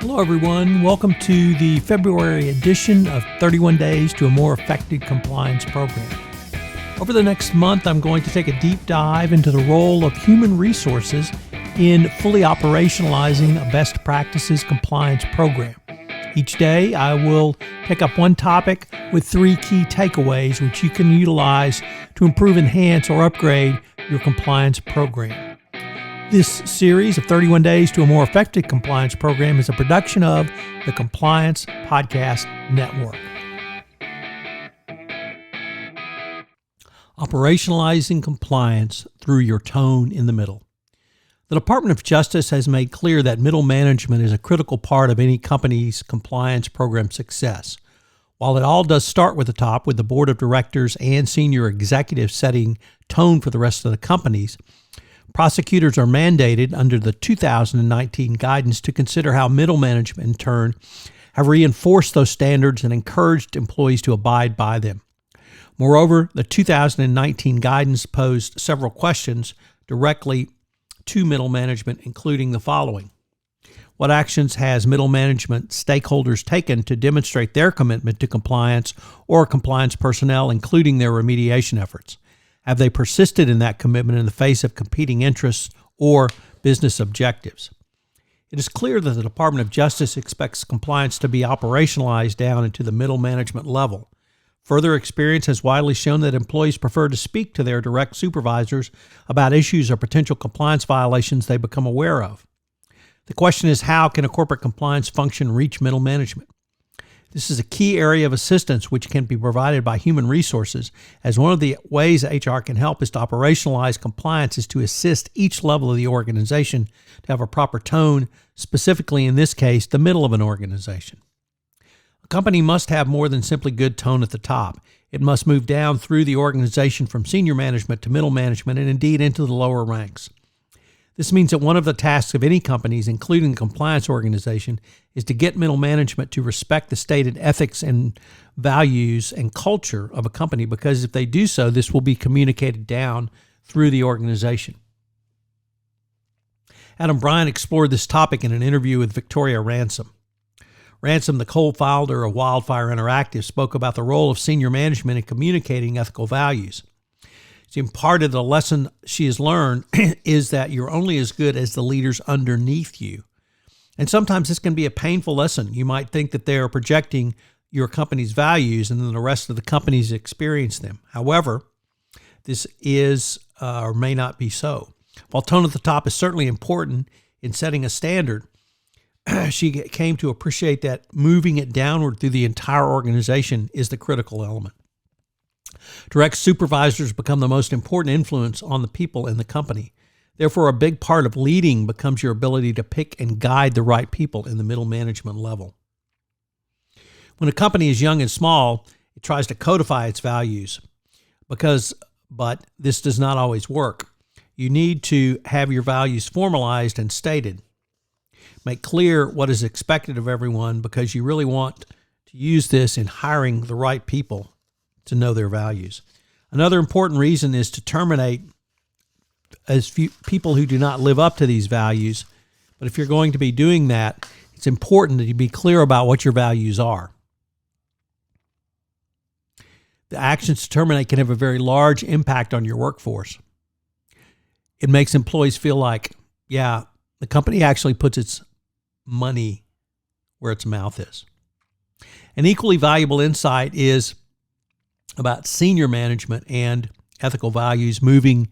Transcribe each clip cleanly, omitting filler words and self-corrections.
Hello, everyone. Welcome to the February edition of 31 Days to a More Effective Compliance Program. Over the next month, I'm going to take a deep dive into the role of human resources in fully operationalizing a best practices compliance program. Each day, I will pick up one topic with three key takeaways which you can utilize to improve, enhance, or upgrade your compliance program. This series of 31 Days to a More Effective Compliance Program is a production of the Compliance Podcast Network. Operationalizing compliance through your tone in the middle. The Department of Justice has made clear that middle management is a critical part of any company's compliance program success. While it all does start with the top, with the board of directors and senior executives setting tone for the rest of the companies, prosecutors are mandated under the 2019 guidance to consider how middle management, in turn, have reinforced those standards and encouraged employees to abide by them. Moreover, the 2019 guidance posed several questions directly to middle management, including the following. What actions has middle management stakeholders taken to demonstrate their commitment to compliance or compliance personnel, including their remediation efforts? Have they persisted in that commitment in the face of competing interests or business objectives? It is clear that the Department of Justice expects compliance to be operationalized down into the middle management level. Further experience has widely shown that employees prefer to speak to their direct supervisors about issues or potential compliance violations they become aware of. The question is, how can a corporate compliance function reach middle management? This is a key area of assistance which can be provided by human resources, as one of the ways HR can help is to operationalize compliance is to assist each level of the organization to have a proper tone, specifically in this case, the middle of an organization. A company must have more than simply good tone at the top. It must move down through the organization from senior management to middle management and indeed into the lower ranks. This means that one of the tasks of any companies, including the compliance organization, is to get middle management to respect the stated ethics and values and culture of a company, because if they do so, this will be communicated down through the organization. Adam Bryant explored this topic in an interview with Victoria Ransom. Ransom, the co-founder of Wildfire Interactive, spoke about the role of senior management in communicating ethical values. She imparted the lesson she has learned is that you're only as good as the leaders underneath you. And sometimes this can be a painful lesson. You might think that they are projecting your company's values and then the rest of the companies experience them. However, this is or may not be so. While tone at the top is certainly important in setting a standard, she came to appreciate that moving it downward through the entire organization is the critical element. Direct supervisors become the most important influence on the people in the company. Therefore, a big part of leading becomes your ability to pick and guide the right people in the middle management level. When a company is young and small, it tries to codify its values, but this does not always work. You need to have your values formalized and stated. Make clear what is expected of everyone, because you really want to use this in hiring the right people to know their values. Another important reason is to terminate as few people who do not live up to these values. But if you're going to be doing that, it's important that you be clear about what your values are. The actions to terminate can have a very large impact on your workforce. It makes employees feel like, yeah, the company actually puts its money where its mouth is. An equally valuable insight is about senior management and ethical values, moving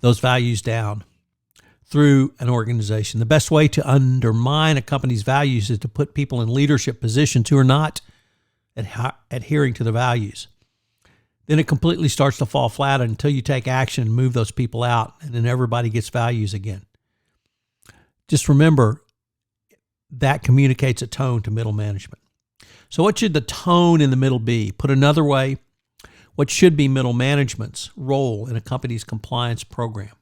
those values down through an organization. The best way to undermine a company's values is to put people in leadership positions who are not adhering to the values. Then it completely starts to fall flat until you take action and move those people out, and then everybody gets values again. Just remember, that communicates a tone to middle management. So what should the tone in the middle be? Put another way, what should be middle management's role in a company's compliance program?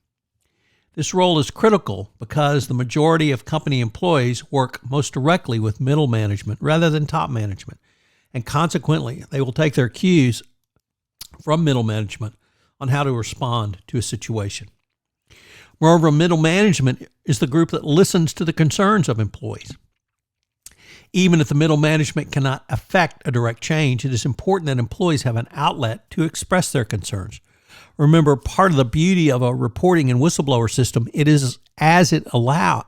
This role is critical because the majority of company employees work most directly with middle management rather than top management, and consequently, they will take their cues from middle management on how to respond to a situation. Moreover, middle management is the group that listens to the concerns of employees. Even if the middle management cannot affect a direct change, it is important that employees have an outlet to express their concerns. Remember, part of the beauty of a reporting and whistleblower system, it is as it allows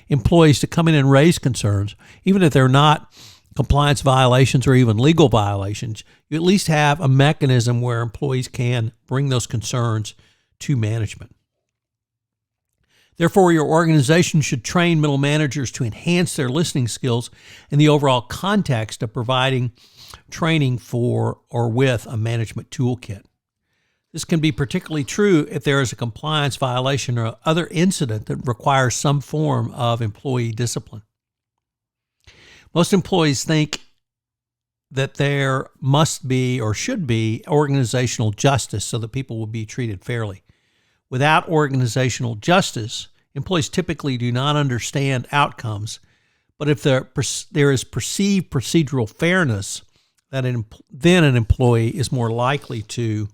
employees to come in and raise concerns, even if they're not compliance violations or even legal violations. You at least have a mechanism where employees can bring those concerns to management. Therefore, your organization should train middle managers to enhance their listening skills in the overall context of providing training for or with a management toolkit. This can be particularly true if there is a compliance violation or other incident that requires some form of employee discipline. Most employees think that there must be or should be organizational justice so that people will be treated fairly. Without organizational justice, employees typically do not understand outcomes, but if there is perceived procedural fairness, then an employee is more likely to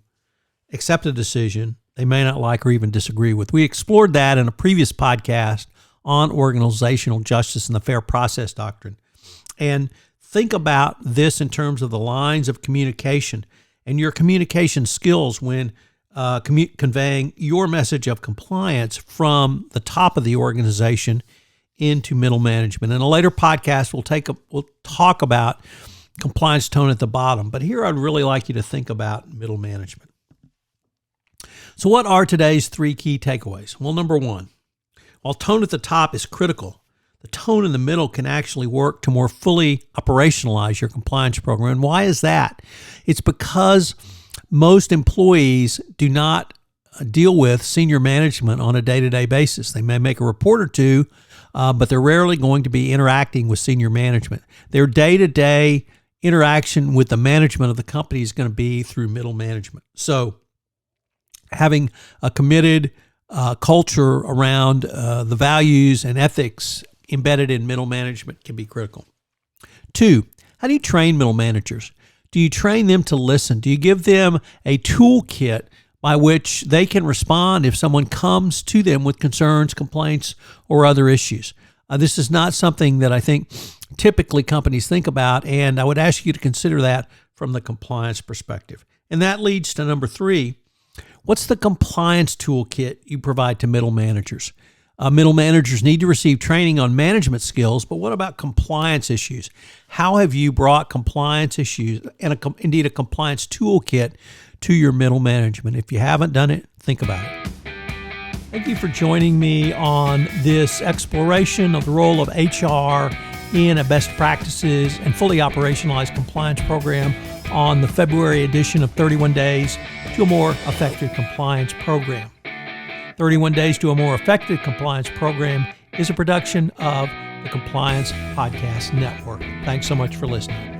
accept a decision they may not like or even disagree with. We explored that in a previous podcast on organizational justice and the fair process doctrine. And think about this in terms of the lines of communication and your communication skills when conveying your message of compliance from the top of the organization into middle management. In a later podcast, we'll talk about compliance tone at the bottom, but here I'd really like you to think about middle management. So what are today's 3 key takeaways? Well, number 1, while tone at the top is critical, the tone in the middle can actually work to more fully operationalize your compliance program. And why is that? It's because most employees do not deal with senior management on a day-to-day basis. They may make a report or two, but they're rarely going to be interacting with senior management. Their day-to-day interaction with the management of the company is going to be through middle management. So having a committed culture around the values and ethics embedded in middle management can be critical. 2, how do you train middle managers? Do you train them to listen? Do you give them a toolkit by which they can respond if someone comes to them with concerns, complaints, or other issues? This is not something that I think typically companies think about, and I would ask you to consider that from the compliance perspective. And that leads to number 3. What's the compliance toolkit you provide to middle managers? Middle managers need to receive training on management skills, but what about compliance issues? How have you brought compliance issues and indeed a compliance toolkit to your middle management? If you haven't done it, think about it. Thank you for joining me on this exploration of the role of HR in a best practices and fully operationalized compliance program on the February edition of 31 Days to a More Effective Compliance Program. 31 Days to a More Effective Compliance Program is a production of the Compliance Podcast Network. Thanks so much for listening.